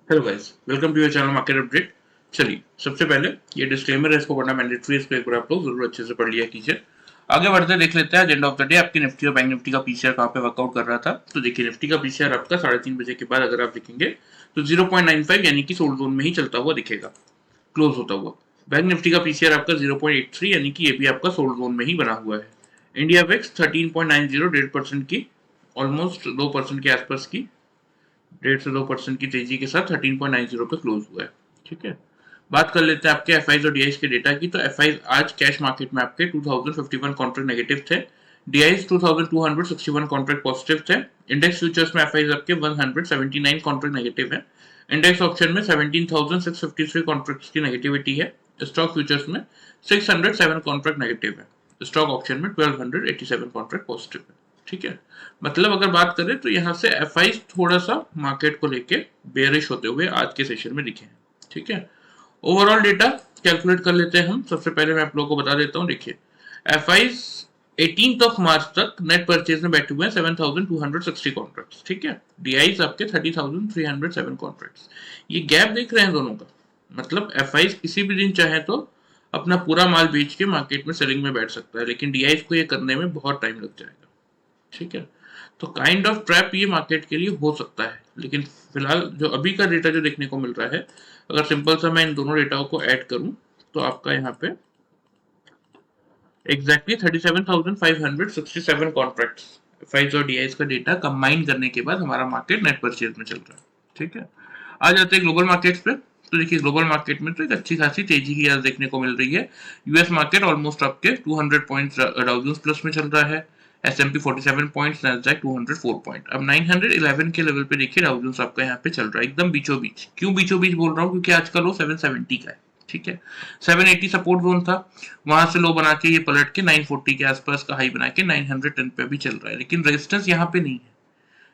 Hello guys, welcome to your channel market update. चलिए, सबसे पहले ये डिस्क्लेमर है, इसको पढ़ना मैंडेटरी है, इसको एक बार आप लोग जरूर अच्छे से पढ़ लिया कीजिए। आगे बढ़ते देख लेते हैं एजेंडा ऑफ द डे। आपकी निफ्टी और बैंक निफ्टी का पीसीआर कहाँ पे वर्कआउट कर रहा था। तो देखिए, निफ्टी का पीसीआर आपका 3:30 बजे के बाद अगर आप देखेंगे तो 0.95 यानी कि सोल्ड जोन में ही चलता हुआ दिखेगा, क्लोज होता हुआ। बैंक निफ्टी का पीसीआर आपका 0.83 यानी कि ये भी आपका सोल्ड जोन में ही बना हुआ है। इंडिया वेक्स 13.90, 1.5% की, ऑलमोस्ट 2% के आसपास की, 1.5 से 2% की तेजी के साथ 13.90 पे क्लोज हुआ है। ठीक है, बात कर लेते हैं आपके एफ और डीआईस के डेटा की। तो एफ आज कैश मार्केट में आपके 2051 कॉन्ट्रैक्ट नेगेटिव थे, डीआईस 2261 कॉन्ट्रैक्ट पॉजिटिव थे। इंडेक्स फ्यूचर्स में एफ आपके 179 कॉन्ट्रैक्ट नेगेटिव है। इंडेक्स ऑप्शन में 17,653 कॉन्ट्रैक्ट्स की नेगेटिविटी है। स्टॉक फ्यूचर्स में 607 कॉन्ट्रैक्ट नेगेटिव है। स्टॉक ऑप्शन में 1287 कॉन्ट्रैक्ट पॉजिटिव है। ठीक है, मतलब अगर बात करें तो यहाँ से एफ थोड़ा सा मार्केट को लेके बेयरिश होते हुए आज के सेशन में दिखे हैं। ठीक है, ओवरऑल डेटा कैलकुलेट कर लेते हैं हम। सबसे पहले मैं आप लोगों को बता देता हूँ। देखिए, एफ 18 मार्च तक नेट परचेज में बैठे हुए हैं 7,260 कॉन्ट्रैक्ट्स। ठीक है, डीआईज आपके 30,307 कॉन्ट्रैक्ट्स। ये गैप देख रहे हैं दोनों का, मतलब एफ किसी भी दिन चाहे तो अपना पूरा माल बेच के मार्केट में सेलिंग में बैठ सकता है, लेकिन डीआईज को ये करने में बहुत टाइम लग जाएगा। ठीक है, तो काइंड ऑफ ट्रैप ये मार्केट के लिए हो सकता है, लेकिन फिलहाल जो अभी का डेटा जो देखने को मिल रहा है, अगर सिंपल सा मैं इन दोनों डेटाओं को ऐड करूं तो आपका यहाँ पे एग्जैक्टली 37,567 कॉन्ट्रैक्ट्स एफआईज और डीआईज का डेटा कंबाइन करने के बाद हमारा मार्केट नेट परचेज में चल रहा है। ठीक है, आ जाते हैं ग्लोबल मार्केट्स पे। तो देखिए, ग्लोबल मार्केट में तो एक अच्छी खासी तेजी की आज देखने को मिल रही है। यूएस मार्केट ऑलमोस्ट आपके 200 पॉइंट्स डाउ प्लस में चल रहा है। SMP 47 points, Nasdaq 204 point. अब 911 के लेवल पे देखिए डाउ आपका यहाँ पे चल रहा है एकदम बीचों बीच। क्यों बीचों बीच बोल रहा हूँ, क्योंकि आज का लो 770 का है। ठीक है, 780 सपोर्ट जोन था, वहां से लो बना के ये पलट के 940 के आसपास का हाई बना के 910 पे भी चल रहा है, लेकिन रेजिस्टेंस यहाँ पे नहीं है।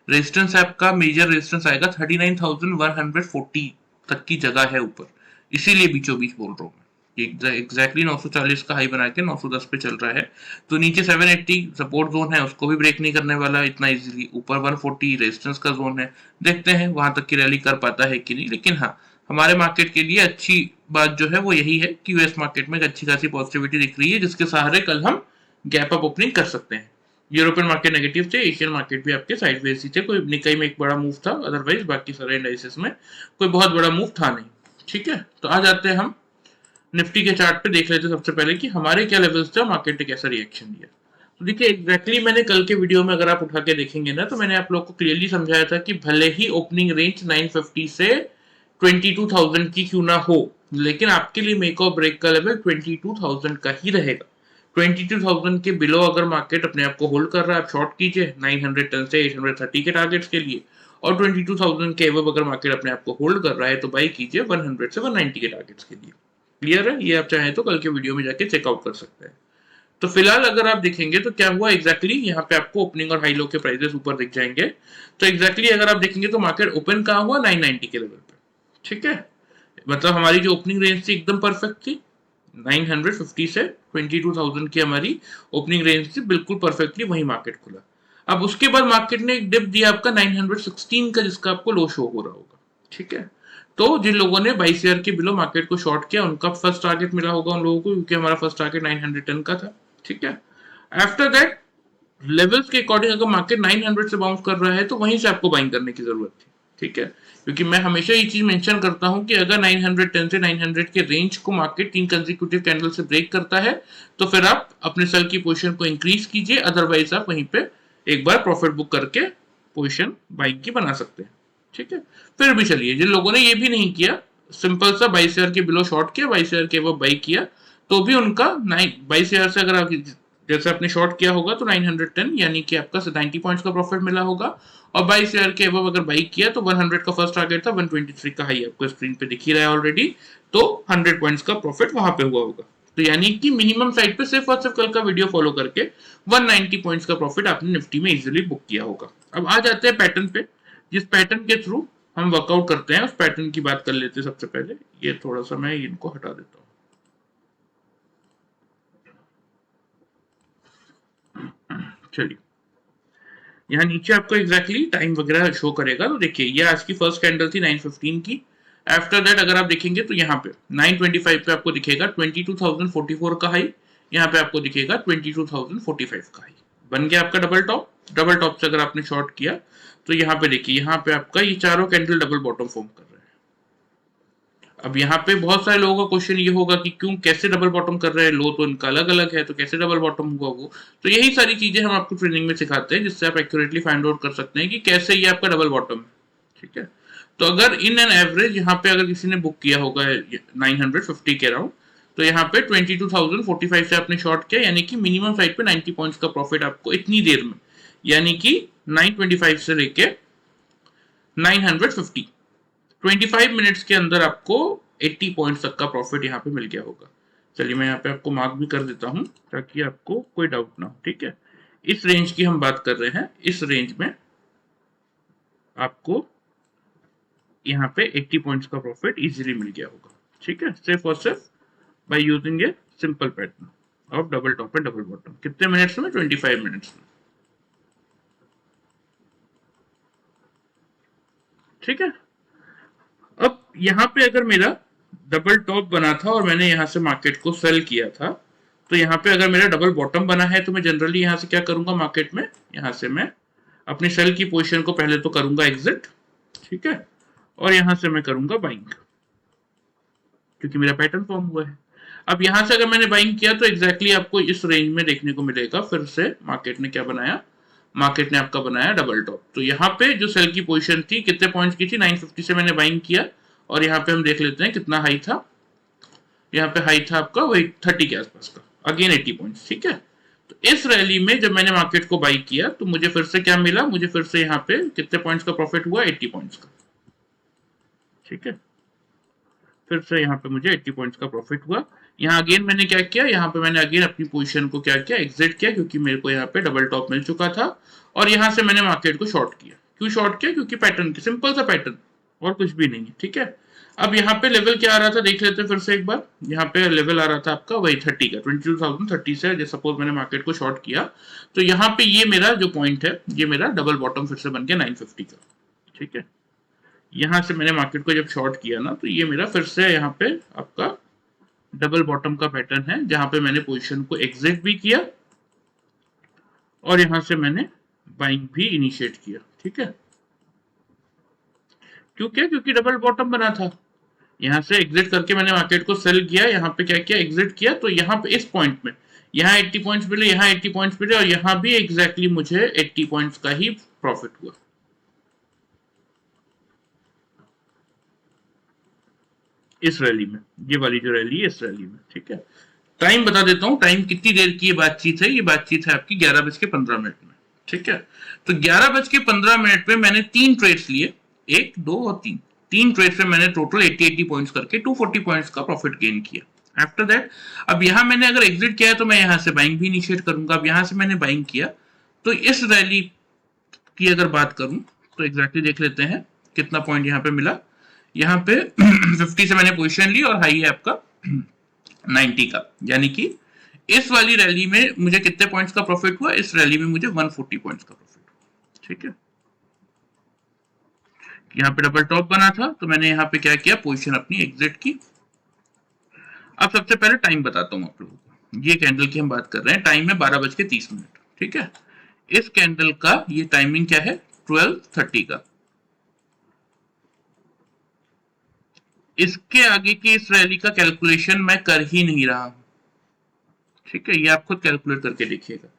रेजिस्टेंस आपका मेजर रेजिस्टेंस आएगा 39,140 तक की जगह है ऊपर, इसीलिए बीचों बीच बोल रहा हूँ मैं। एग्जैक्टली 940 का हाई बना के 910 पे चल रहा है। तो नीचे 780 सपोर्ट जोन है, उसको भी ब्रेक नहीं करने वाला इतना इजीली। ऊपर 140 रेजिस्टेंस का जोन है, देखते हैं वहां तक की रैली कर पाता है कि नहीं। लेकिन हाँ, हमारे मार्केट के लिए अच्छी बात जो है वो यही है कि यूएस मार्केट में एक अच्छी खासी पॉजिटिविटी दिख रही है, जिसके सहारे कल हम गैप अप ओपनिंग कर सकते हैं। यूरोपियन मार्केट नेगेटिव थे, एशियन मार्केट भी आपके साइडवेज ही थे। कोई निकाई में एक बड़ा मूव था, अदरवाइज बाकी सारे इंडाइसेस में कोई बहुत बड़ा मूव था नहीं। ठीक है, तो आ जाते हैं हम निफ्टी के चार्ट पे। देख लेते हैं सबसे पहले कि हमारे क्या लेवल्स थे, मार्केट ने कैसा रिएक्शन दिया। तो देखिए, एग्जैक्टली मैंने कल के वीडियो में अगर आप उठा के देखेंगे ना, तो मैंने आप लोग को क्लियरली समझाया था कि भले ही ओपनिंग रेंज 950 से 22,000 की क्यों ना हो, लेकिन आपके लिए मेक और ब्रेक का लेवल 22,000 का ही रहेगा। 22,000 के बिलो अगर मार्केट अपने आप को होल्ड कर रहा है, आप शॉर्ट कीजिए 910 से 830 के टारगेट्स के लिए। और 22,000 के एवब अगर मार्केट अपने आप को होल्ड कर रहा है तो बाई कीजिए 100 से 190 के टारगेट्स के लिए। क्लियर है, ये आप चाहें तो कल के वीडियो में जाके चेकआउट कर सकते हैं। तो फिलहाल अगर आप देखेंगे तो क्या हुआ एग्जैक्टली, यहाँ पे आपको ओपनिंग और हाई लो के प्राइसेस ऊपर दिख जाएंगे। तो एग्जैक्टली अगर आप देखेंगे तो मार्केट ओपन कहाँ हुआ, 990 के लेवल पे। ठीक है, मतलब हमारी जो ओपनिंग रेंज थी एकदम परफेक्ट थी। 950 से 22,000 की हमारी ओपनिंग रेंज थी, बिल्कुल परफेक्टली वही मार्केट खुला। अब उसके बाद मार्केट ने एक डिप दिया आपका 916 का, जिसका आपको लो शो हो रहा होगा। ठीक है, तो जिन लोगों ने 22,000 के बिलो मार्केट को शॉर्ट किया, उनका फर्स्ट टारगेट मिला होगा उन लोगों को, क्योंकि हमारा फर्स्ट टारगेट 910 का था। ठीक है, आफ्टर दैट लेवल्स के अकॉर्डिंग अगर मार्केट 900 से बाउंस कर रहा है तो वहीं से आपको बाइंग करने की जरूरत थी। ठीक है, क्योंकि मैं हमेशा ये चीज मेंशन करता हूं कि अगर 910 से 900 के रेंज को मार्केट 3 कंसेक्यूटिव कैंडल से ब्रेक करता है तो फिर आप अपने सेल की पोजीशन को इंक्रीज कीजिए, अदरवाइज आप वहीं पे एक बार प्रॉफिट बुक करके पोजीशन बाइंग की बना सकते हैं। ठीक है, फिर भी चलिए, जिन लोगों ने ये भी नहीं किया, सिंपल सा 22,000 के बिलो शॉर्ट किया, 22,000 के वो बाई किया, तो भी उनका 22,000 से अगर आप जैसे आपने शॉर्ट किया होगा तो 910 यानी कि आपका 90 पॉइंट्स का प्रॉफिट मिला होगा। और 22,000 के अबव अगर बाई किया तो 100 का फर्स्ट टारगेट था, 123 का हाई आपको स्क्रीन पे दिख ही रहा है ऑलरेडी। तो 100 पॉइंट्स का प्रॉफिट वहां पे हुआ होगा। तो यानी कि मिनिमम साइड पे सिर्फ और सिर्फ कल का वीडियो फॉलो करके 190 पॉइंट्स का प्रॉफिट आपने निफ्टी में इजीली बुक किया होगा। अब आ जाते हैं पैटर्न पे, जिस पैटर्न के थ्रू हम वर्कआउट करते हैं उस पैटर्न की बात कर लेते हैं सबसे पहले। ये थोड़ा सा मैं इनको हटा देता हूँ। चलिए, यहाँ नीचे आपको एग्जैक्टली टाइम वगैरह शो करेगा। तो देखिए ये आज की फर्स्ट कैंडल थी 9:15 की। आफ्टर दैट अगर आप देखेंगे तो यहाँ पे 9:25 पे आपको दिखेगा 22,044 का हाई, यहाँ पे आपको दिखेगा 22,045 का हाई। बन गया आपका डबल टॉप। डबल टॉप से अगर आपने शॉर्ट किया तो यहाँ पे देखिए यहाँ पे आपका ये चारों कैंडल डबल बॉटम फॉर्म कर रहे हैं। अब यहाँ पे बहुत सारे लोगों का क्वेश्चन ये होगा कि क्यों, कैसे डबल बॉटम कर रहे हैं, लो तो इनका अलग अलग है, तो कैसे डबल बॉटम हुआ वो। तो यही सारी चीजें हम आपको ट्रेनिंग में सिखाते हैं, जिससे आप एक्यूरेटली फाइंड आउट कर सकते हैं कि कैसे ये आपका डबल बॉटम है। ठीक है, तो अगर इन एन एवरेज यहाँ पे अगर किसी ने बुक किया होगा 950 के अराउंड, तो यहाँ पे 22,045 से आपने शॉर्ट किया, यानी कि मिनिमम साइड पे 90 पॉइंट्स का प्रॉफिट आपको इतनी देर में, यानी कि 925 से लेके 950 25 मिनट्स के अंदर आपको 80 पॉइंट्स तक का प्रॉफिट यहाँ पे मिल गया होगा। चलिए मैं यहाँ पे आपको मार्क भी कर देता हूँ ताकि आपको कोई डाउट ना हो। ठीक है, इस रेंज की हम बात कर रहे हैं, इस रेंज में आपको यहाँ पे 80 पॉइंट्स का प्रॉफिट इजीली मिल गया होगा। ठीक है, सिर्फ और सिर्फ by using a simple pattern of double top and double bottom. कितने मिनट्स में? 25 मिनट्स में। ठीक है, अब यहाँ पे अगर मेरा डबल टॉप बना था और मैंने यहाँ से मार्केट को सेल किया था, तो यहाँ पे अगर मेरा डबल बॉटम बना है तो मैं जनरली यहाँ से क्या करूंगा मार्केट में, यहाँ से मैं अपनी सेल की पोजीशन को पहले तो करूंगा एग्जिट। ठीक है, और यहाँ से मैं करूंगा बाइंग, क्योंकि मेरा पैटर्न फॉर्म हुआ है। अब यहाँ से अगर मैंने बाइंग किया तो एग्जैक्टली आपको इस रेंज में देखने को मिलेगा फिर से मार्केट ने क्या बनाया, मार्केट ने आपका बनाया डबल टॉप। तो यहाँ पे जो सेल की पोजीशन थी कितने पॉइंट्स की थी, 950 से मैंने बाइंग किया, और यहाँ पे हम देख लेते हैं कितना हाई था। यहाँ पे हाई था आपका वही 30 के आसपास का, अगेन 80 पॉइंट्स। ठीक है, तो इस रैली में जब मैंने मार्केट को बाई किया तो मुझे फिर से क्या मिला, मुझे फिर से यहाँ पे कितने पॉइंट्स का प्रॉफिट हुआ, 80 पॉइंट्स का। ठीक है, फिर से यहाँ पे मुझे 80 पॉइंट्स का प्रॉफिट हुआ। यहाँ अगेन मैंने क्या किया, यहाँ पे मैंने अगेन अपनी पोजीशन को क्या किया, एग्जिट किया, क्योंकि मेरे को यहाँ पे डबल टॉप मिल चुका था। और यहाँ से मैंने मार्केट को शॉर्ट किया। क्यों शॉर्ट किया? क्योंकि पैटर्न की सिंपल सा पैटर्न, और कुछ भी नहीं है। ठीक है, अब यहाँ पे लेवल क्या आ रहा था देख लेते हैं फिर से एक बार। यहाँ पे लेवल आ रहा था आपका वही 30 का, 22,030 से सपोज मैंने मार्केट को शॉर्ट किया, तो यहाँ पे ये मेरा जो पॉइंट है, ये मेरा डबल बॉटम फिर से बन गया 950 का। ठीक है, यहाँ से मैंने मार्केट को जब शॉर्ट किया ना, तो ये मेरा फिर से यहाँ पे आपका डबल बॉटम का पैटर्न है, जहां पे मैंने पोजीशन को एग्जिट भी किया और यहां से मैंने बाइंग भी इनिशिएट किया। ठीक है, क्योंकि डबल बॉटम बना था। यहां से एग्जिट करके मैंने मार्केट को सेल किया, यहाँ पे क्या किया, एग्जिट किया, तो यहाँ पे इस पॉइंट में यहाँ 80 पॉइंट्स मिले, यहाँ 80 पॉइंट्स मिले, और यहाँ भी एग्जैक्टली मुझे 80 पॉइंट्स का ही प्रॉफिट हुआ। इस रैली में, ये वाली जो रैली है इस रैली में। ठीक है, टाइम बता देता हूँ, टाइम कितनी देर की ये बातचीत है। ये बातचीत है आपकी 11:15 में। ठीक है, तो 11:15 में मैंने 3 ट्रेड्स लिए, 1, 2 और 3। 3 ट्रेड्स में मैंने टोटल 80 पॉइंट्स करके 240 पॉइंट्स का प्रॉफिट गेन किया। आफ्टर दैट अब यहाँ मैंने अगर एग्जिट किया है तो मैं यहाँ से बाइंग भी इनिशिएट करूंगा। अब यहाँ से मैंने बाइंग किया, तो इस रैली की अगर बात करूं तो एग्जैक्टली देख लेते हैं कितना पॉइंट यहाँ पे मिला। यहाँ पे 50 से मैंने पोजीशन ली और हाई है आपका 90 का, यानी कि इस वाली रैली में मुझे कितने पॉइंट्स का प्रॉफिट हुआ, इस रैली में मुझे 140 पॉइंट्स का प्रॉफिट हुआ। ठीक है, यहाँ पे डबल टॉप बना था तो मैंने यहाँ पे क्या किया, पोजीशन अपनी एग्जिट की। अब सबसे पहले टाइम बताता हूँ आप लोगों को। ये कैंडल की हम बात कर रहे हैं, टाइम है 12:30। ठीक है, इस कैंडल का ये टाइमिंग क्या है, 12:30 का। इसके आगे की इस रैली का कैलकुलेशन मैं कर ही नहीं रहा हूं। ठीक है, ये आप खुद कैलकुलेट करके देखिएगा।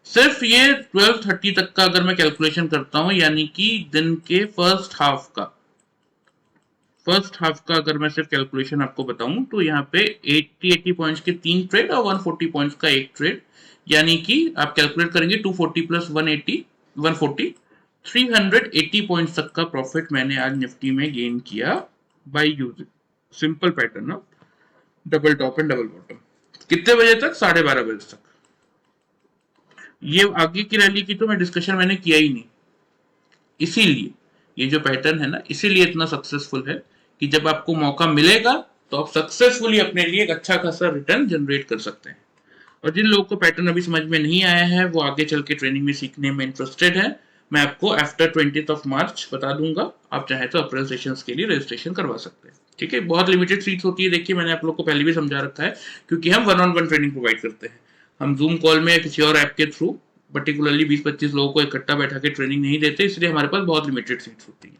सिर्फ ये 12:30 तक का अगर मैं कैलकुलेशन करता हूं, यानी कि दिन के फर्स्ट हाफ का अगर मैं सिर्फ कैलकुलेशन आपको बताऊं, तो यहाँ पे 80 पॉइंट्स के 3 ट्रेड और 140 पॉइंट्स का 1 ट्रेड, यानी कि आप कैलकुलेट करेंगे 240 प्लस 140 380 पॉइंट्स तक का प्रॉफिट मैंने आज निफ्टी में गेन किया by using simple pattern of double top and double bottom. कितने बजे तक? 12:30 बजे तक। ये आगे की रैली की तो मैं डिस्कशन मैंने किया ही नहीं। इसीलिए ये जो पैटर्न है ना, इसीलिए इतना सक्सेसफुल है कि जब आपको मौका मिलेगा तो आप सक्सेसफुली अपने लिए एक अच्छा खासा रिटर्न जनरेट कर सकते हैं। और जिन लोगों को पैटर्न अभी समझ में नहीं आया है, वो आगे चल के ट्रेनिंग में सीखने में इंटरेस्टेड है, मैं आपको आफ्टर 20 मार्च बता दूंगा। आप चाहे तो अप्रैल सेशंस के लिए रजिस्ट्रेशन करवा सकते हैं। ठीक है, बहुत लिमिटेड सीट्स होती है। देखिए मैंने आप लोग को पहले भी समझा रखा है, क्योंकि हम 1-on-1 ट्रेनिंग प्रोवाइड करते हैं। हम जूम कॉल में या किसी और ऐप के थ्रू पर्टिकुलरली 20-25 लोगों को इकट्ठा बैठा के ट्रेनिंग नहीं देते, इसलिए हमारे पास बहुत लिमिटेड सीट्स होती हैं।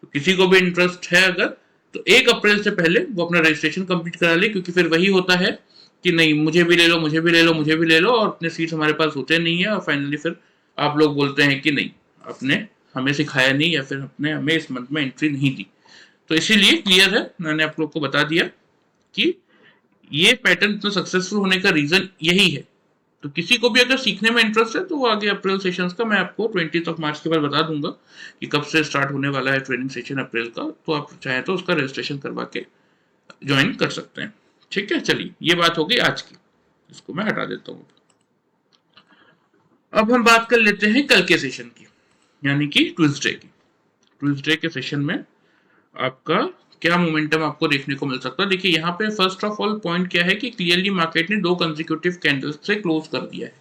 तो किसी को भी इंटरेस्ट है अगर, तो 1 अप्रैल से पहले वो अपना रजिस्ट्रेशन कंप्लीट करा ले, क्योंकि फिर वही होता है कि नहीं मुझे भी ले लो, मुझे भी ले लो, मुझे भी ले लो, और अपने सीट्स हमारे पास होते नहीं है, और फाइनली फिर आप लोग बोलते हैं कि नहीं आपने हमें सिखाया नहीं, या फिर आपने हमें इस मंथ में एंट्री नहीं दी। तो इसीलिए क्लियर है, मैंने आप लोग को बता दिया कि ये पैटर्न इतना सक्सेसफुल होने का रीजन यही है। तो किसी को भी अगर सीखने में इंटरेस्ट है तो वो आगे अप्रैल सेशंस का मैं आपको 20 मार्च के बाद बता दूंगा कि कब से स्टार्ट होने वाला है ट्रेनिंग सेशन अप्रैल का। तो आप चाहे तो उसका रजिस्ट्रेशन करवा के ज्वाइन कर सकते हैं। ठीक है, चलिए ये बात हो गई आज की, इसको मैं हटा देता हूँ। अब हम बात कर लेते हैं कल के सेशन की, यानी कि ट्यूसडे की। ट्यूसडे के सेशन में आपका क्या मोमेंटम आपको देखने को मिल सकता है। देखिए यहाँ पे फर्स्ट ऑफ ऑल पॉइंट क्या है कि क्लियरली मार्केट ने 2 कंसेक्यूटिव कैंडल्स से क्लोज कर दिया है।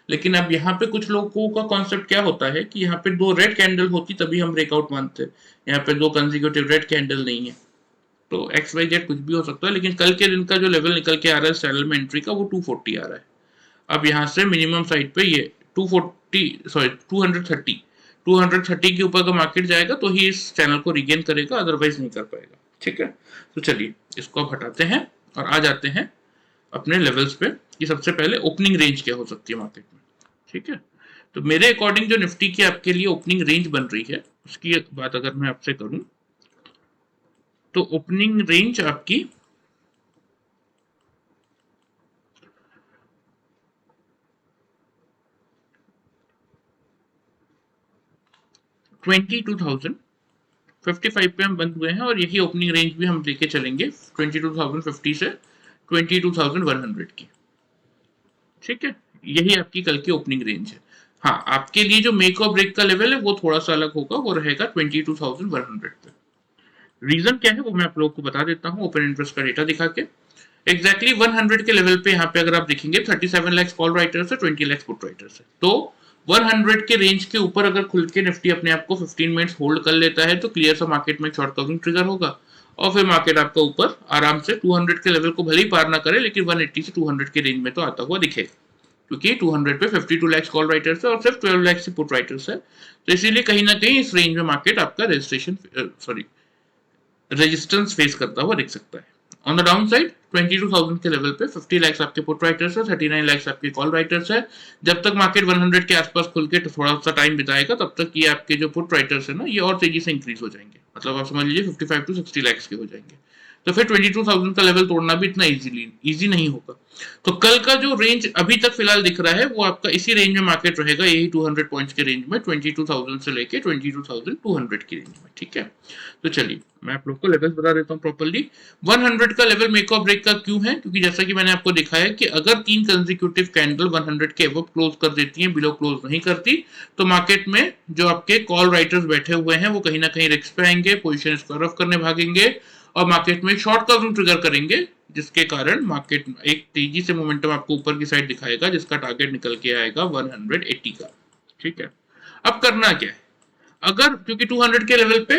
लेकिन अब यहाँ पे कुछ लोगों का कॉन्सेप्ट क्या होता है कि यहाँ पे 2 रेड कैंडल होती तभी हम ब्रेकआउट मानते हैं। यहाँ पे 2 कंसेक्यूटिव रेड कैंडल नहीं है, तो XYZ कुछ भी हो सकता है। लेकिन कल के दिन का जो लेवल निकल के आ रहा है चैनल में एंट्री का, वो 240 आ रहा है। अब यहाँ से मिनिमम साइड पे ये 230 के ऊपर का मार्केट जाएगा तो ही इस चैनल को रिगेन करेगा, अदरवाइज नहीं कर पाएगा। ठीक है, तो चलिए इसको अब हटाते हैं और आ जाते हैं अपने लेवल्स पे कि सबसे पहले ओपनिंग रेंज क्या हो सकती है मार्केट में। ठीक है, तो मेरे अकॉर्डिंग जो निफ्टी की आपके लिए ओपनिंग रेंज बन रही है उसकी बात अगर मैं आपसे करूं, तो ओपनिंग रेंज आपकी 22,055 पे हम बंद हुए हैं, और यही ओपनिंग रेंज भी हम लेके चलेंगे 22,050 से 22,100 की। ठीक है, यही आपकी कल की ओपनिंग रेंज है। हाँ, आपके लिए जो मेक और ब्रेक का लेवल है वो थोड़ा सा अलग होगा, वो रहेगा 22,100 पे। रीजन क्या है वो मैं आप लोगों को बता देता हूँ ओपन इंटरेस्ट का डेटा दिखा के। एग्जैक्टली 100 के लेवल पे यहाँ पे अगर आप देखेंगे 37 लाख कॉल राइटर्स है, 20 लाख पुट राइटर्स है। तो 100 के रेंज के ऊपर अगर खुल के निफ्टी अपने आप को 15 मिनट्स होल्ड कर लेता है तो क्लियर सा मार्केट में शॉर्ट कवरिंग ट्रिगर होगा, और फिर मार्केट आपका ऊपर आराम से 200 के लेवल को भले ही पार ना करे, लेकिन 180 से 200 के रेंज में तो आता हुआ दिखेगा, क्योंकि 200 पे 52 लाख कॉल राइटर्स है और सिर्फ 12 लाख से पुट राइटर्स है। तो इसीलिए कहीं ना कहीं इस रेंज में मार्केट आपका रेजिस्टेंस फेस करता हुआ दिख सकता है। ऑन द डाउन साइड 22,000 के लेवल पे 50 लाख आपके पुट राइटर्स है, 39 लाख आपके कॉल राइटर्स है। जब तक मार्केट 100 के आसपास खुल के थोड़ा सा टाइम बिताएगा तब तक ये आपके जो पुट राइटर्स है ना ये और तेजी से इंक्रीज हो जाएंगे, मतलब आप समझ लीजिए 55 to 60 लाख के हो जाएंगे। तो फिर 22,000 का लेवल तोड़ना भी इतना इजी नहीं होगा। तो कल का जो रेंज अभी तक फिलहाल दिख रहा है वो आपका इसी रेंज में मार्केट रहेगा, यही 200 पॉइंट्स के रेंज में, 22,000 से लेके 22,200 की रेंज में। ठीक है, तो चलिए मैं आप लोग को लेवल्स बता देता हूँ प्रॉपर्ली। 100 का लेवल मेक और ब्रेक का क्यों है, क्योंकि जैसा कि मैंने आपको दिखाया कि अगर 3 कंसेक्यूटिव कैंडल 100 के अबव क्लोज कर देती हैं, बिलो क्लोज नहीं करती, तो मार्केट में जो आपके कॉल राइटर्स बैठे हुए हैं वो कहीं ना कहीं रिस्क पे आएंगे, पोजीशन स्क्वायर ऑफ करने भागेंगे और मार्केट में शॉर्ट कवरिंग ट्रिगर करेंगे, जिसके कारण मार्केट एक तेजी से मोमेंटम आपको ऊपर की साइड दिखाएगा, जिसका टारगेट निकल के आएगा 180 का। ठीक है, अब करना क्या है, अगर क्योंकि 200 के लेवल पे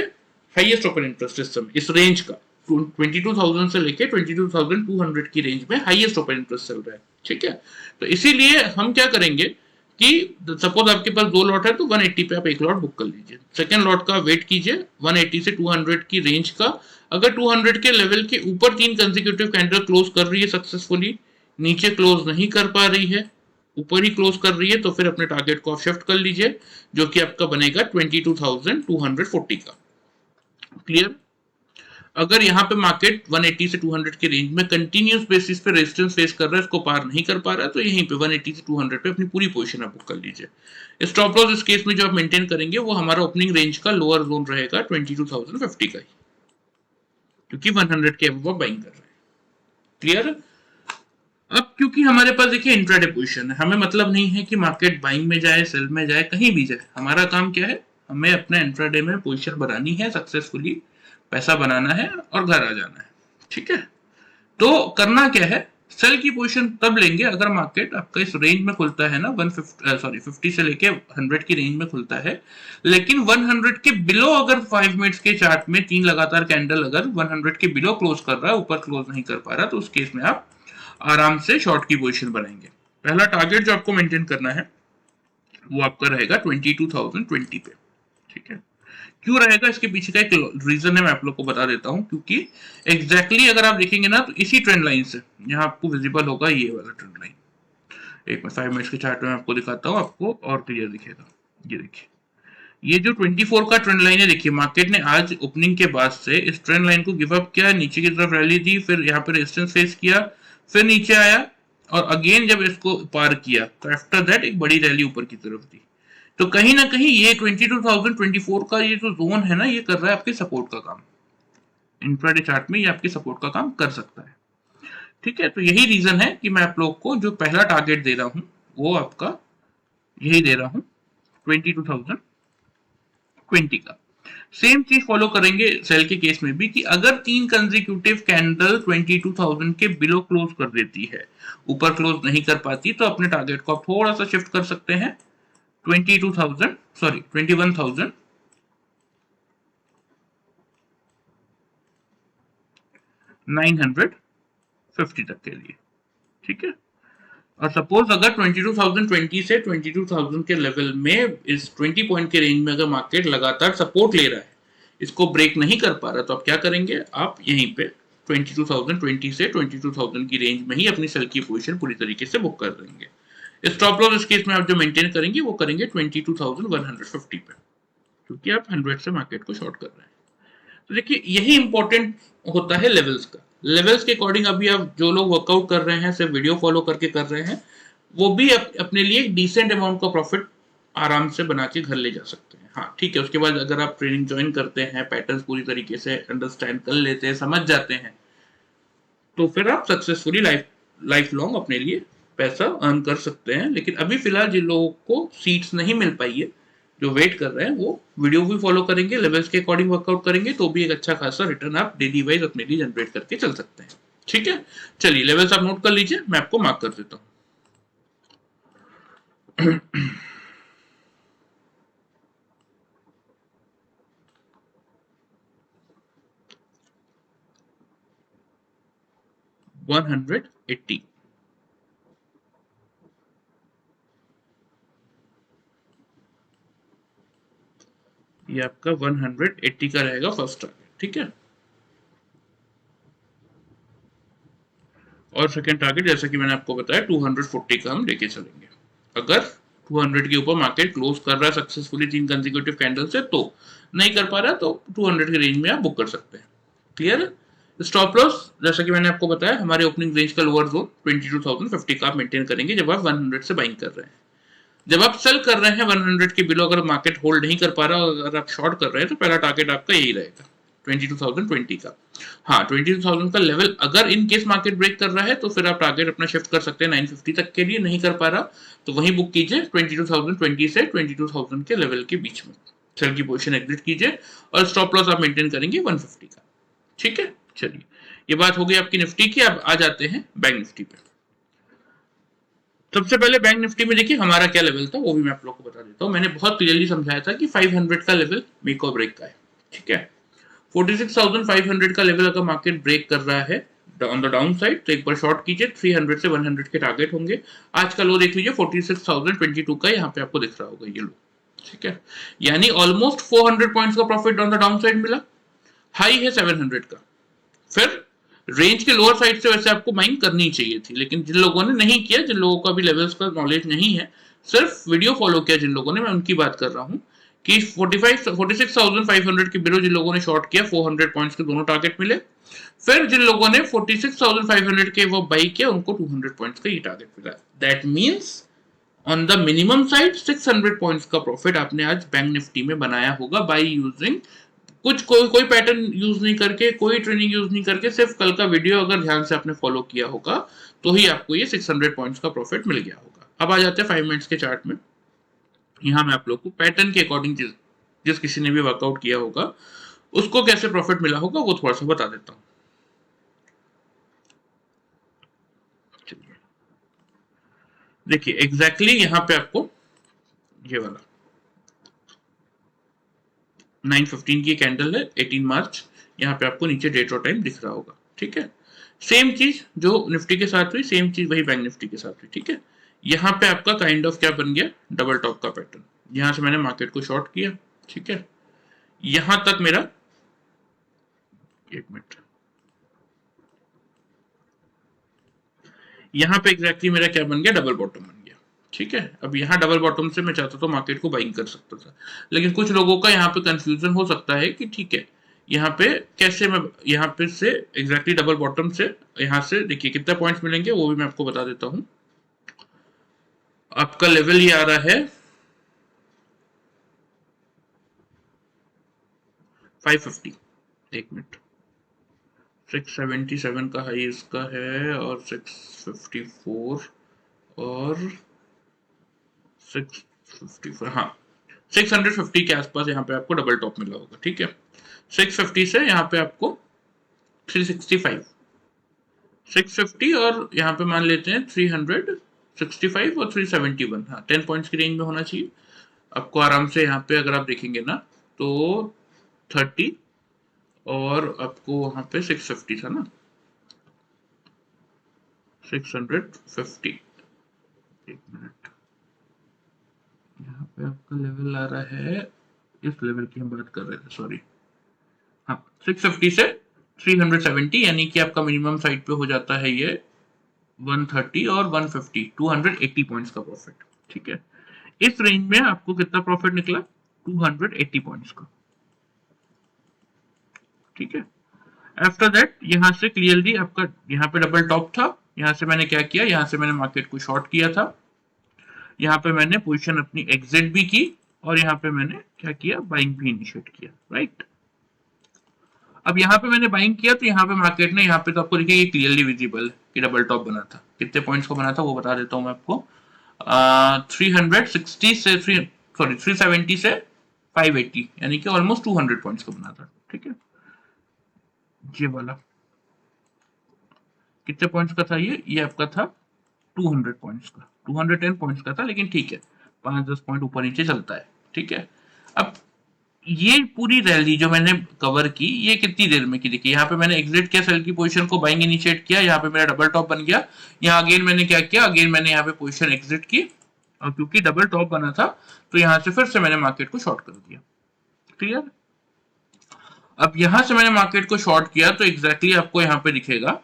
हाईएस्ट ओपन इंटरेस्ट इस समय इस रेंज का 22,000 से लेके 22,200 की रेंज में हाईएस्ट ओपन इंटरेस्ट चल रहा है। ठीक है, तो इसीलिए हम क्या करेंगे कि सपोज आपके पास 2 लॉट है तो 180 पे आप एक लॉट बुक कर लीजिए, सेकंड लॉट का वेट कीजिए 180 से 200 की रेंज का। अगर 200 के लेवल के ऊपर 3 कंसेक्यूटिव कैंडल क्लोज कर रही है सक्सेसफुली, नीचे क्लोज नहीं कर पा रही है, ऊपर ही क्लोज कर रही है, तो फिर अपने टारगेट को आप शिफ्ट कर लीजिए, जो कि आपका बनेगा 22,240 का। क्लियर, अगर यहाँ पे मार्केट 180 से 200 के रेंज में कंटिन्यूस बेसिस पे रेजिस्टेंस फेस कर रहा है, इसको पार नहीं कर पा रहा है, तो यहीं पे 180 से 200 पे अपनी पूरी पोजीशन आप बुक कर लीजिए। स्टॉप लॉस इस केस में जो आप मेंटेन करेंगे वो हमारा ओपनिंग रेंज का लोअर जोन रहेगा 22,050 का ही, क्योंकि 100 के अबव बाइंग कर रहे हैं। क्लियर, अब क्योंकि हमारे पास देखिए इंट्राडे पोजीशन है, हमें मतलब नहीं है कि मार्केट बाइंग में जाए, सेल में जाए, कहीं भी जाए, हमारा काम क्या है, हमें अपने इंट्राडे में पोजीशन बनानी है, सक्सेसफुली पैसा बनाना है और घर आ जाना है। ठीक है, तो करना क्या है, सेल की पोजीशन तब लेंगे अगर मार्केट आपका इस रेंज में खुलता है ना 50 से लेके 100 की रेंज में खुलता है, लेकिन 100 के बिलो अगर 5 मिनट्स के चार्ट में 3 लगातार कैंडल अगर 100 के बिलो क्लोज कर रहा है, ऊपर क्लोज नहीं कर पा रहा, तो उस केस में आप आराम से शॉर्ट की पोजीशन बनाएंगे। पहला टारगेट जो आपको मेंटेन करना है वो आपका रहेगा 22,020 पे। ठीक है, क्यों रहेगा इसके पीछे का एक रीजन है, मैं आप लोग को बता देता हूं। क्योंकि एग्जैक्टली अगर आप देखेंगे ना तो इसी ट्रेंड लाइन से यहाँ आपको विजिबल होगा ये वाला ट्रेंड लाइन। एक मैं 5 मिनट्स के चार्ट में आपको दिखाता हूँ, आपको और क्लियर दिखेगा। ये देखिए, ये जो 24 का ट्रेंड लाइन है, देखिए मार्केट ने आज ओपनिंग के बाद से इस ट्रेंड लाइन को गिव अप किया, नीचे की तरफ रैली दी, फिर यहाँ पे रेजिस्टेंस फेस किया, फिर नीचे आया और अगेन जब इसको पार किया तो आफ्टर दैट एक बड़ी रैली ऊपर की तरफ दी। तो कहीं ना कहीं ये 22,024 का ये जो जोन है ना, ये कर रहा है आपके सपोर्ट का काम। इंट्राडे चार्ट में ये आपके सपोर्ट का काम कर सकता है। ठीक है, तो यही रीजन है कि मैं आप लोग को जो पहला टारगेट दे रहा हूं वो आपका यही दे रहा हूं, 22,020 का। सेम चीज फॉलो करेंगे सेल के केस में भी कि अगर 3 कंसेक्यूटिव कैंडल 22,000 के बिलो क्लोज कर देती है, ऊपर क्लोज नहीं कर पाती, तो अपने टारगेट को आप थोड़ा सा शिफ्ट कर सकते हैं 21,950 तक के लिए। ठीक है, और सपोज अगर 22,020 से 22,000 के लेवल में इस 20 पॉइंट के रेंज में अगर मार्केट लगातार सपोर्ट ले रहा है, इसको ब्रेक नहीं कर पा रहा, तो आप क्या करेंगे, आप यहीं पे 22,020 से 22,000 की रेंज में ही अपनी सेल की पोजीशन पूरी तरीके से बुक कर देंगे। स्टॉप लॉस इस केस में आप जो मेंटेन करेंगे वो करेंगे 22,150 पे, क्योंकि आप 100 से मार्केट को शॉर्ट कर रहे हैं। तो देखिए यही इंपॉर्टेंट होता है लेवल्स का। लेवल्स के अकॉर्डिंग अभी आप जो लोग वर्कआउट कर रहे हैं, सिर्फ वीडियो फॉलो करके कर रहे हैं, वो भी अपने लिए एक डिसेंट अमाउंट का प्रॉफिट आराम से बना के घर ले जा सकते हैं। हाँ ठीक है, उसके बाद अगर आप ट्रेनिंग ज्वाइन करते हैं, पैटर्न्स पूरी तरीके से अंडरस्टैंड कर लेते हैं, समझ जाते हैं, तो फिर आप सक्सेसफुली लाइफ लॉन्ग अपने लिए पैसा अर्न कर सकते हैं। लेकिन अभी फिलहाल जिन लोगों को सीट्स नहीं मिल पाई है, जो वेट कर रहे हैं, वो वीडियो भी फॉलो करेंगे, लेवल्स के अकॉर्डिंग वर्कआउट करेंगे, तो भी एक अच्छा खासा रिटर्न आप डेली वाइज अपने लिए जनरेट करके चल सकते हैं। ठीक है, चलिए लेवल्स आप नोट कर लीजिए, मैं आपको मार्क कर देता हूँ। 180, ये आपका 180 का रहेगा फर्स्ट टारगेट। ठीक है, और सेकंड टारगेट जैसा कि मैंने आपको बताया 240 का हम लेके चलेंगे। अगर 200 के ऊपर मार्केट क्लोज कर रहा है सक्सेसफुली 3 कंसेक्यूटिव कैंडल से, तो नहीं कर पा रहा तो 200 के रेंज में आप बुक कर सकते हैं। क्लियर? स्टॉप लॉस जैसा कि मैंने आपको बताया, हमारे ओपनिंग रेंज का लोअर जोन 22,050 का आप मेंटेन करेंगे जब आप 100 से बाइंग कर रहे हैं। जब आप सेल कर रहे हैं 100 के बिलो, अगर मार्केट होल्ड नहीं कर पा रहा, अगर आप शॉर्ट कर रहे हैं, तो पहला टारगेट आपका यही रहेगा 22,020 का। हाँ, 22,000 का लेवल अगर इन केस मार्केट ब्रेक कर रहा है तो फिर आप टारगेट अपना शिफ्ट कर सकते हैं 950 तक के लिए। नहीं कर पा रहा तो वहीं बुक कीजिए 22,020 से 22,000 के लेवल के बीच में सेल की पोजीशन एग्जिट कीजिए, और स्टॉप लॉस आप मेंटेन करेंगे 150 का। ठीक है, चलिए ये बात हो गई आपकी निफ्टी की। अब आ जाते हैं बैंक निफ्टी पे। सबसे पहले बैंक निफ्टी में देखिए हमारा क्या लेवल था, वो भी मैं आप लोग को बता देता हूँ। मैंने बहुत क्लियरली समझाया था कि 500 का लेवल मेक और ब्रेक का है। ठीक है, 46,500 का लेवल अगर मार्केट ब्रेक कर रहा है ऑन द डाउन साइड, तो एक बार शॉर्ट कीजिए, 300 से 100 के टारगेट होंगे। आज का लो देख लीजिए 46,022 का, यहाँ पे आपको दिख रहा होगा ये लो। ठीक है, यानी ऑलमोस्ट 400 पॉइंट्स का profit on the down side मिला। हाई है 700 का। फिर रेंज के लोअर साइड से वैसे आपको बाइंग करनी चाहिए थी, लेकिन जिन लोगों ने नहीं किया, जिन लोगों का भी लेवल्स का नॉलेज नहीं है, सिर्फ वीडियो फॉलो किया जिन लोगों ने, मैं उनकी बात कर रहा हूँ कि 46,500 के बिलो जिन लोगों ने शॉर्ट किया, 400 पॉइंट्स के दोनों टारगेट मिले। फिर जिन लोगों ने 46,500 के वो बाई किया, उनको 200 पॉइंट्स का ये टारगेट मिला। That means on the minimum side 600 points का प्रॉफिट आपने आज बैंक निफ्टी में बनाया होगा बाय यूजिंग कुछ कोई पैटर्न यूज नहीं करके, कोई ट्रेनिंग यूज नहीं करके, सिर्फ कल का वीडियो अगर ध्यान से आपने फॉलो किया होगा, तो ही आपको ये 600 पॉइंट्स का प्रॉफिट मिल गया होगा। अब आ जाते हैं 5 मिनट्स के चार्ट में। यहाँ मैं आप लोग को पैटर्न के अकॉर्डिंग जिस किसी ने भी वर्कआउट किया होगा उसको कैसे प्रॉफिट मिला होगा वो थोड़ा सा बता देता हूँ। देखिए एग्जैक्टली यहाँ पे आपको ये वाला 9:15 की कैंडल है 18 मार्च, यहाँ पे आपको नीचे डेट और टाइम दिख रहा होगा, ठीक है। सेम चीज जो निफ्टी के साथ हुई, सेम चीज वही बैंक निफ्टी के साथ हुई, ठीक है। यहाँ पे आपका काइंड ऑफ क्या बन गया, डबल टॉप का पैटर्न। यहाँ से मैंने मार्केट को शॉर्ट किया, ठीक है। यहाँ तक मेरा, एक मिनट, यहाँ पे एग्जैक्टली मेरा क्या बन गया, डबल बॉटम बन गया, ठीक है। अब यहाँ डबल बॉटम से मैं चाहता तो मार्केट को बाइंग कर सकता था, लेकिन कुछ लोगों का यहाँ पे कंफ्यूजन हो सकता है कि ठीक है यहाँ पे कैसे मैं यहाँ पे से एग्जैक्टली डबल बॉटम से यहाँ से देखिए कितने पॉइंट्स मिलेंगे वो भी मैं आपको बता देता हूँ। आपका लेवल ये आ रहा है 550, एक मिनट, 677 का हाई इसका है और 654 और 654, हाँ 650 के आसपास यहाँ पे आपको डबल टॉप मिला होगा, ठीक है। 650 से यहाँ पे आपको 365, 650 और यहाँ पे मान लेते हैं 365 और 371, हाँ 10 पॉइंट्स की रेंज में होना चाहिए आपको आराम से। यहाँ पे अगर आप देखेंगे ना तो 30 और आपको वहां पे 650 था ना, 650, एक मिनट, यहाँ पे आपका लेवल आ रहा है, इस लेवल की हम बात कर रहे थे, सॉरी, हाँ 650 से 370, यानी कि आपका मिनिमम साइड पे हो जाता है ये 130 और 150, 280 पॉइंट्स का प्रॉफिट, ठीक है। इस रेंज में आपको कितना प्रॉफिट निकला, 280 पॉइंट्स का, ठीक है। आफ्टर दैट यहाँ से क्लियरली आपका यहाँ पे डबल टॉप था, यहाँ से मैंने क्या किया, यहाँ से मैंने मार्केट को शॉर्ट किया था, यहाँ पे मैंने पोजीशन अपनी एग्जिट भी की और यहाँ पे मैंने क्या किया, बाइंग भी इनिशिएट किया, राइट। अब यहाँ पे मैंने बाइंग किया तो यहाँ पे मार्केट ने, यहाँ पे तो आपको देखिए ये क्लियरली विजिबल कि डबल टॉप बना था, कितने पॉइंट्स को बना था वो बता देता हूँ मैं आपको, 360 से 370 से 580, यानी कि ऑलमोस्ट 200 पॉइंट्स का बना था, ठीक है। ये वाला कितने पॉइंट्स का था, ये आपका था 200 पॉइंट्स का, 210 पॉइंट्स का था, लेकिन ठीक है 5-10 पॉइंट ऊपर नीचे चलता है, ठीक है। अब ये पूरी रैली जो मैंने कवर की ये कितनी देर में की, देखिए यहाँ पे मैंने एग्जिट किया, सेल की पोजीशन को बाइंग इनिशिएट किया, यहाँ पे मेरा डबल टॉप बन गया, यहाँ अगेन मैंने क्या किया, अगेन मैंने यहाँ पे पोजीशन एग्जिट की और क्योंकि डबल टॉप बना था तो यहाँ से फिर से मैंने मार्केट को शॉर्ट कर दिया, क्लियर। अब यहां से मैंने मार्केट को शॉर्ट किया तो एग्जैक्टली आपको यहाँ पे दिखेगा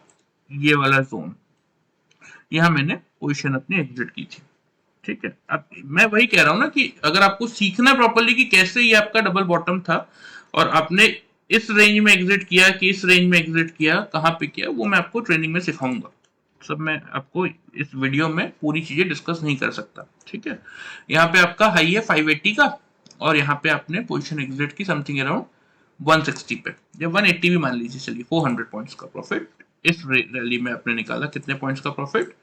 ये वाला जोन, यहाँ मैंने पोजीशन अपनी एग्जिट की थी, ठीक है। अब मैं वही कह रहा हूं ना कि अगर आपको सीखना प्रॉपर्ली कि कैसे ये आपका डबल बॉटम था और आपने इस रेंज में एग्जिट किया कि इस रेंज में एग्जिट किया, कहां पे किया, वो मैं आपको ट्रेनिंग में सिखाऊंगा, सब मैं आपको इस वीडियो में पूरी चीजें डिस्कस नहीं कर सकता, ठीक है। यहाँ पे आपका हाई है 580 का और यहाँ पे आपने पोजीशन एग्जिट की समथिंग अराउंड 160 पे, या 180 भी मान लीजिए, चलिए 400 पॉइंट्स का प्रॉफिट इस रैली में आपने निकाला, कितने पॉइंट्स का प्रॉफिट,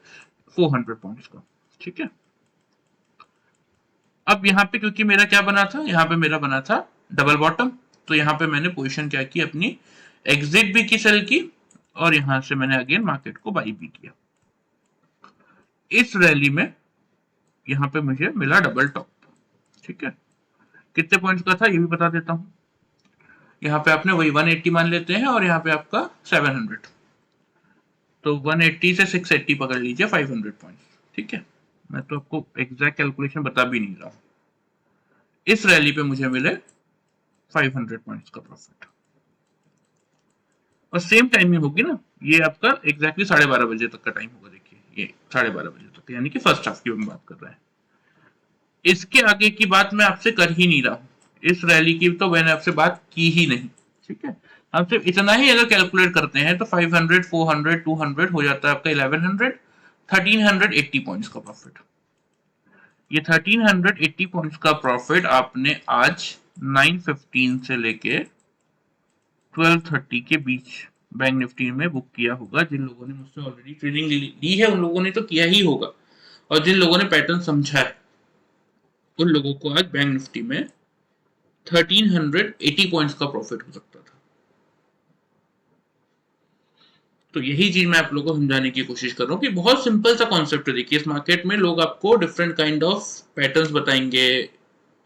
400 पॉइंट्स का, ठीक है। अब यहाँ पे क्योंकि मेरा क्या बना था, यहाँ पे मेरा बना था डबल बॉटम, तो यहाँ पे मैंने पोजीशन क्या की, अपनी एग्जिट भी की सेल की और यहाँ से मैंने अगेन मार्केट को बाई भी किया। इस रैली में यहाँ पे मुझे मिला डबल टॉप, ठीक है। कितने पॉइंट्स का था ये भी बता देता हूँ, यहाँ पे आपने वही 180 मान लेते हैं और यहाँ पे आपका 700, तो 180 से 680 पकड़ लीजिए, 500 पॉइंट्स, ठीक है। मैं तो आपको एग्जैक्ट कैलकुलेशन बता भी नहीं रहा हूँ। इस रैली पे मुझे मिले 500 पॉइंट्स का प्रॉफिट और सेम टाइमिंग होगी ना, ये आपका एग्जैक्टली 12:30 बजे तक का टाइम होगा, देखिए ये 12:30 बजे तक, यानी कि फर्स्ट हाफ की हम बात कर रहे हैं। इसके आगे की बात मैं आपसे कर ही नहीं रहा हूँ, इस रैली की तो मैंने आपसे बात की ही नहीं, ठीक है। हम सिर्फ इतना ही अगर कैलकुलेट करते हैं तो 500, 400, 200 हो जाता है आपका 1100, 1380 पॉइंट्स का प्रॉफिट। ये 1380 पॉइंट्स का प्रॉफिट आपने आज 9:15 से लेके 12:30 के बीच बैंक निफ्टी में बुक किया होगा। जिन लोगों ने मुझसे ऑलरेडी ट्रेनिंग ली है उन लोगों ने तो किया ही होगा, और जिन लोगों ने पैटर्न समझा है उन लोगों को आज बैंक निफ्टी में 1380 पॉइंट्स का प्रॉफिट हो सकता था। तो यही चीज मैं आप लोगों को समझाने की कोशिश कर रहा हूँ कि बहुत सिंपल सा कॉन्सेप्ट है। देखिए, इस मार्केट में लोग आपको डिफरेंट काइंड ऑफ पैटर्न्स बताएंगे,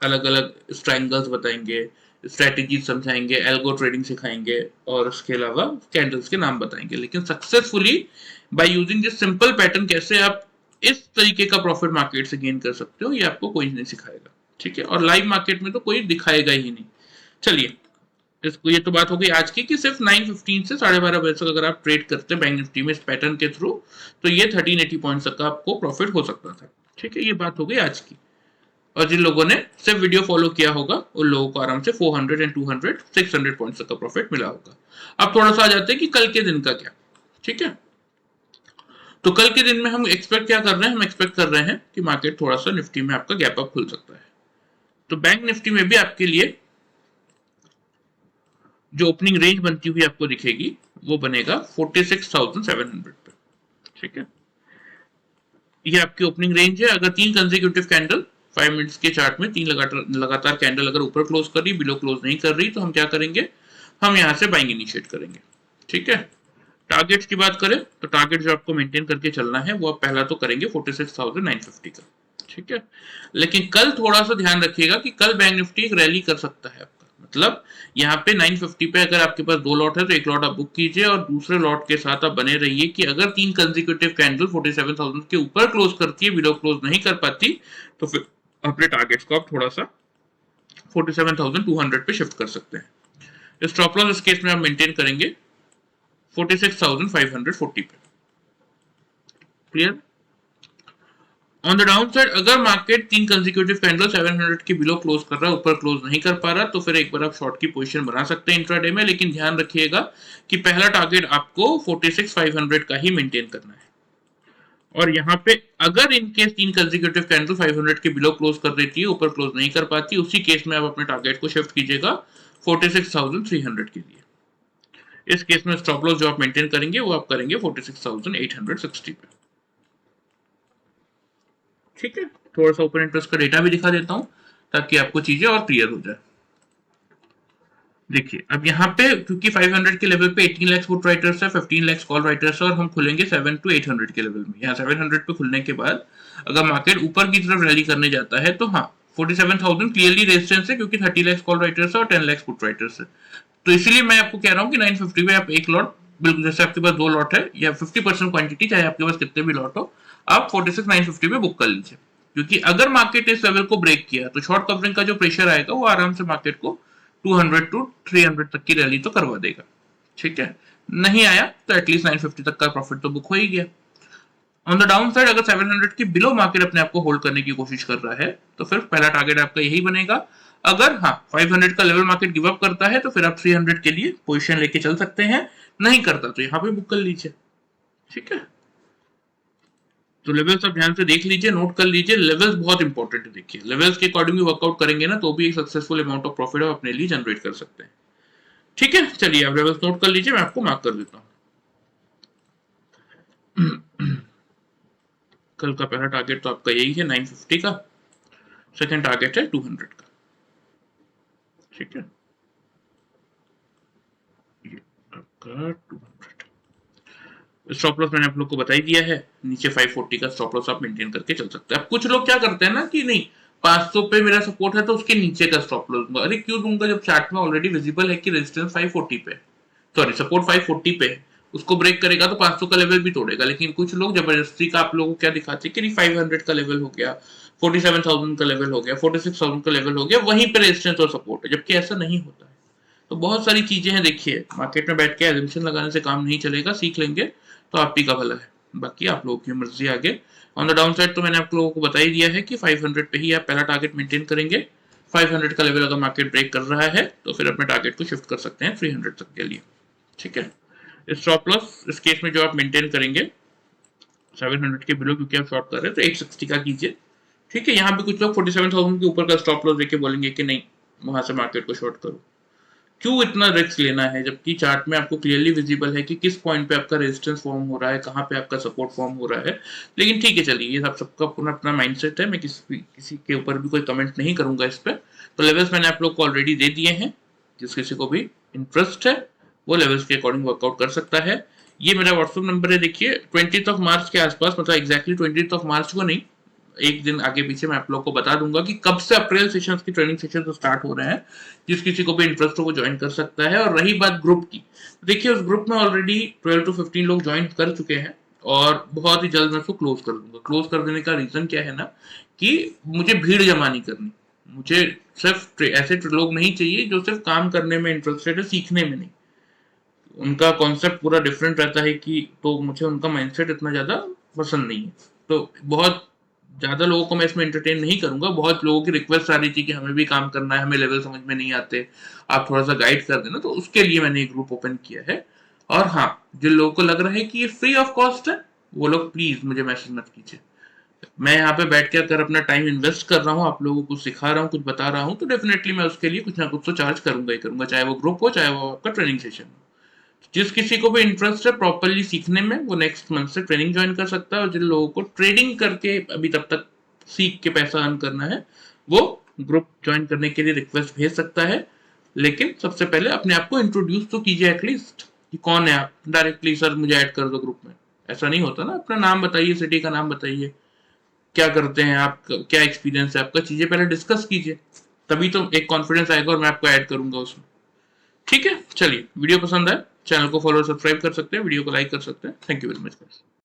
अलग अलग ट्रायंगल्स बताएंगे, स्ट्रेटेजी समझाएंगे, एल्गो ट्रेडिंग सिखाएंगे और उसके अलावा कैंडल्स के नाम बताएंगे। लेकिन successfully by using this simple pattern कैसे आप इस तरीके का प्रॉफिट मार्केट से गेन कर सकते हो, ये आपको कोई नहीं सिखाएगा। ठीक है, और लाइव मार्केट में तो कोई दिखाएगा ही नहीं। चलिए, इसको ये तो बात हो गई आज की कि सिर्फ 9:15 से 12:30 बजे तक अगर आप ट्रेड करते हैं बैंक निफ्टी में इस पैटर्न के थ्रू, तो ये 1380 पॉइंट्स तक का आपको प्रॉफिट हो सकता था। ठीक है, ये बात हो गई आज की। और जिन लोगों ने सिर्फ वीडियो फॉलो किया होगा उन लोगों को आराम से 400 एंड 200 600 पॉइंट्स तक का प्रॉफिट मिला होगा। अब थोड़ा सा आ जाते हैं कि कल के दिन का क्या। ठीक है, तो कल के दिन में हम एक्सपेक्ट क्या कर रहे हैं, हम एक्सपेक्ट कर रहे हैं कि मार्केट थोड़ा सा निफ्टी में आपका गैप अप खुल सकता है। तो बैंक निफ्टी में भी आपके लिए जो ओपनिंग रेंज बनती हुई आपको दिखेगी वो बनेगा 46,700 पे। ठीक है, ये आपकी ओपनिंग रेंज है। अगर 3 कंसेक्यूटिव कैंडल 5 मिनट्स के चार्ट में 3 लगातार कैंडल अगर ऊपर क्लोज कर रही, बिलो क्लोज नहीं कर रही, तो हम क्या करेंगे, हम यहां से बाइंग इनिशिएट करेंगे। ठीक है, टारगेट्स की बात करें तो टारगेट जो आपको मेंटेन करके चलना है वो आप पहला तो करेंगे 46,950 का। ठीक है, लेकिन कल थोड़ा सा ध्यान रखिएगा कि कल बैंक निफ्टी एक रैली कर सकता है आपका। मतलब यहाँ पे 950 पे अगर आपके पास 2 लॉट है तो एक लॉट आप बुक कीजिए और दूसरे लॉट के साथ आप बने रहिए कि अगर 3 कंसेक्यूटिव कैंडल 47,000 के ऊपर क्लोज करती है, बिलो क्लोज नहीं कर पाती, तो फिर अपने टारगेट्स को आप थोड़ा सा 47,200 पे शिफ्ट कर सकते हैं। स्टॉप लॉस इस केस में आप मेंटेन करेंगे 46,540 पे। Clear? On the down side अगर मार्केट 3 कंसेक्यूटिव कैंडल 700 के बिलो क्लोज कर रहा है, ऊपर क्लोज नहीं कर पा रहा, तो फिर एक बार आप शॉर्ट की पोजीशन बना सकते हैं इंट्राडे में। लेकिन ध्यान रखिएगा कि पहला टारगेट आपको 46,500 का ही मेंटेन करना है। और यहाँ पे अगर इन केस 3 कंसेक्यूटिव कैंडल 500 के बिलो क्लोज कर देती है, ऊपर क्लोज नहीं कर पाती, उसी केस में आप अपने टारगेट को शिफ्ट कीजिएगा 46,300 के लिए। इस केस में स्टॉप लॉस जो आप मेंटेन करेंगे वो आप करेंगे 46,860 पे। ठीक है, थोड़ा सा ओपन इंटरेस्ट का डेटा भी दिखा देता हूं ताकि आपको चीजें और क्लियर हो जाए। देखिए, अब यहाँ पे क्योंकि 500 के लेवल पे 18 लाख पुट राइटर्स है, 15 लाख कॉल राइटर्स है और हम खुलेंगे 7 to 800 के लेवल में। यहाँ 700 पे खुलने के बाद अगर मार्केट ऊपर की तरफ रैली करने जाता है तो हाँ 47,000 क्लियरली रेजिस्टेंस है क्योंकि 30 लाख कॉल राइटर्स है और 10 लाख पुट राइटर्स है। तो इसीलिए मैं आपको कह रहा हूँ कि 950 पे आप एक लॉट, बिल्कुल जैसे आपके पास 2 लॉट है या 50% क्वांटिटी, चाहे आपके पास कितने भी लॉट हो, आप 46,950 पे बुक कर लीजिए। क्योंकि अगर मार्केट इस लेवल को ब्रेक किया तो शॉर्ट कवरिंग का जो प्रेशर आएगा वो आराम से मार्केट को 200 to 300 तक की रैली तो करवा देगा। ठीक है, नहीं आया तो एटलीस्ट 950 तक का प्रॉफिट तो बुक हो ही गया। ऑन द डाउन साइड अगर 700 के बिलो मार्केट अपने आप को होल्ड करने की कोशिश कर रहा है तो फिर पहला टारगेट आपका यही बनेगा। अगर हाँ 500 का लेवल मार्केट गिव अप करता है तो फिर आप 300 के लिए पोजीशन लेके चल सकते हैं, नहीं करता तो यहाँ पे बुक कर लीजिए। ठीक है, तो लेवल्स आप ध्यान से देख लीजिए, नोट कर लीजिए। लेवल्स बहुत इंपॉर्टेंट है। देखिए, लेवल्स के अकॉर्डिंग वर्कआउट करेंगे ना तो भी एक सक्सेसफुल अमाउंट ऑफ प्रॉफिट आप अपने लिए जनरेट कर सकते हैं। ठीक है, चलिए आप लेवल्स नोट कर लीजिए, मैं आपको मार्क कर देता हूँ। कल का पहला टारगेट तो आपका यही है 950 का, सेकंड टारगेट है 200 का। ठीक है, ये आपका 200। स्टॉप लॉस मैंने आप लोग को बता ही दिया है, नीचे 540 का स्टॉप लॉस आप मेंटेन करके चल सकते हैं। अब कुछ लोग क्या करते हैं ना कि नहीं 500 पे मेरा सपोर्ट है तो उसके नीचे का स्टॉप लॉस दूंगा। अरे क्यों दूंगा जब चार्ट में ऑलरेडी विजिबल है कि रेजिस्टेंस 540 पे, सॉरी सपोर्ट 540 पे, उसको ब्रेक करेगा तो 500 का लेवल भी तोड़ेगा। लेकिन कुछ लोग जबरदस्ती का आप लोगों को क्या दिखाते हैं कि 500 का लेवल हो गया, 47,000 का लेवल हो गया, 46,000 का लेवल हो गया, वहीं पे रेजिस्टेंस और सपोर्ट है, जबकि ऐसा नहीं होता है। तो बहुत सारी चीजें हैं। देखिए, मार्केट में बैठ के एजम्पशन लगाने से काम नहीं चलेगा, सीख लेंगे तो आप ही का भला है, बाकी आप लोगों की मर्जी आगे। ऑन द डाउन साइड तो मैंने आप लोगों को बता ही दिया है कि 500 पे ही आप पहला टारगेट मेंटेन करेंगे। 500 का लेवल अगर मार्केट ब्रेक कर रहा है तो फिर अपने टारगेट को शिफ्ट कर सकते हैं 300 तक के लिए। ठीक है, स्टॉप लॉस इस केस में जो आप मेंटेन करेंगे 700 के बिलो, क्योंकि आप शॉर्ट कर रहे हैं तो 860 का कीजिए। ठीक है, यहाँ पे कुछ लोग 47,000 के ऊपर का स्टॉप लॉस लेके बोलेंगे कि नहीं वहां से मार्केट को शॉर्ट करो। क्यों इतना रिस्क लेना है जबकि चार्ट में आपको क्लियरली विजिबल है कि किस पॉइंट पे आपका रेजिस्टेंस फॉर्म हो रहा है, कहाँ पे आपका सपोर्ट फॉर्म हो रहा है। लेकिन ठीक है, चलिए ये सब सबका अपना अपना माइंडसेट है, मैं किसी के ऊपर भी कोई कमेंट नहीं करूंगा इस पर। तो लेवल्स मैंने आप लोग को ऑलरेडी दे दिए हैं, जिस किसी को भी इंटरेस्ट है वो लेवल्स के अकॉर्डिंग वर्कआउट कर सकता है। ये मेरा व्हाट्सएप नंबर है, देखिए 20 मार्च के आसपास, मतलब एग्जैक्टली 20 मार्च को नहीं, एक दिन आगे पीछे मैं आप लोग को बता दूंगा कि कब से अप्रैल सेशंस की ट्रेनिंग सेशन स्टार्ट हो रहे हैं। जिस किसी को भी इंटरेस्ट हो वो ज्वाइन कर सकता है। और रही बात ग्रुप की, देखिए उस ग्रुप में ऑलरेडी 12 to 15 लोग ज्वाइन कर चुके हैं और बहुत ही जल्द मैं उसको क्लोज कर दूंगा। क्लोज कर देने का रीजन क्या है ना, कि मुझे भीड़ जमा नहीं करनी। मुझे सिर्फ ऐसे लोग नहीं चाहिए जो सिर्फ काम करने में इंटरेस्टेड है, सीखने में नहीं। उनका कॉन्सेप्ट पूरा डिफरेंट रहता है कि, तो मुझे उनका माइंडसेट इतना ज़्यादा पसंद नहीं है। तो बहुत ज़्यादा लोगों को मैं इसमें एंटरटेन नहीं करूंगा। बहुत लोगों की रिक्वेस्ट आ रही थी कि हमें भी काम करना है, हमें लेवल समझ में नहीं आते, आप थोड़ा सा गाइड कर देना, तो उसके लिए मैंने एक ग्रुप ओपन किया है। और हाँ, जिन लोगों को लग रहा है कि ये फ्री ऑफ कॉस्ट है, वो लोग प्लीज मुझे मैसेज मत कीजिए। मैं यहाँ पे बैठ के अगर अपना टाइम इन्वेस्ट कर रहा हूँ, आप लोगों को कुछ सिखा रहा हूँ, कुछ बता रहा हूँ, तो डेफिनेटली मैं उसके लिए कुछ ना कुछ तो चार्ज करूंगा ही करूंगा, चाहे वो ग्रुप हो, चाहे वो आपका ट्रेनिंग सेशन हो। जिस किसी को भी इंटरेस्ट है प्रॉपरली सीखने में, वो नेक्स्ट मंथ से ट्रेनिंग ज्वाइन कर सकता है। और जिन लोगों को ट्रेडिंग करके अभी तब तक सीख के पैसा अर्न करना है, वो ग्रुप ज्वाइन करने के लिए रिक्वेस्ट भेज सकता है। लेकिन सबसे पहले अपने आप को इंट्रोड्यूस तो कीजिए एटलीस्ट, कि कौन है आप। डायरेक्टली सर मुझे ऐड कर दो ग्रुप में, ऐसा नहीं होता ना। अपना नाम बताइए, सिटी का नाम बताइए, क्या करते हैं आप, क्या एक्सपीरियंस है आपका, चीजें पहले डिस्कस कीजिए, तभी तो एक कॉन्फिडेंस आएगा और मैं आपको ऐड करूंगा उसमें। ठीक है, चलिए, वीडियो पसंद आए चैनल को फॉलो सब्सक्राइब कर सकते हैं, वीडियो को लाइक कर सकते हैं। Thank you very much.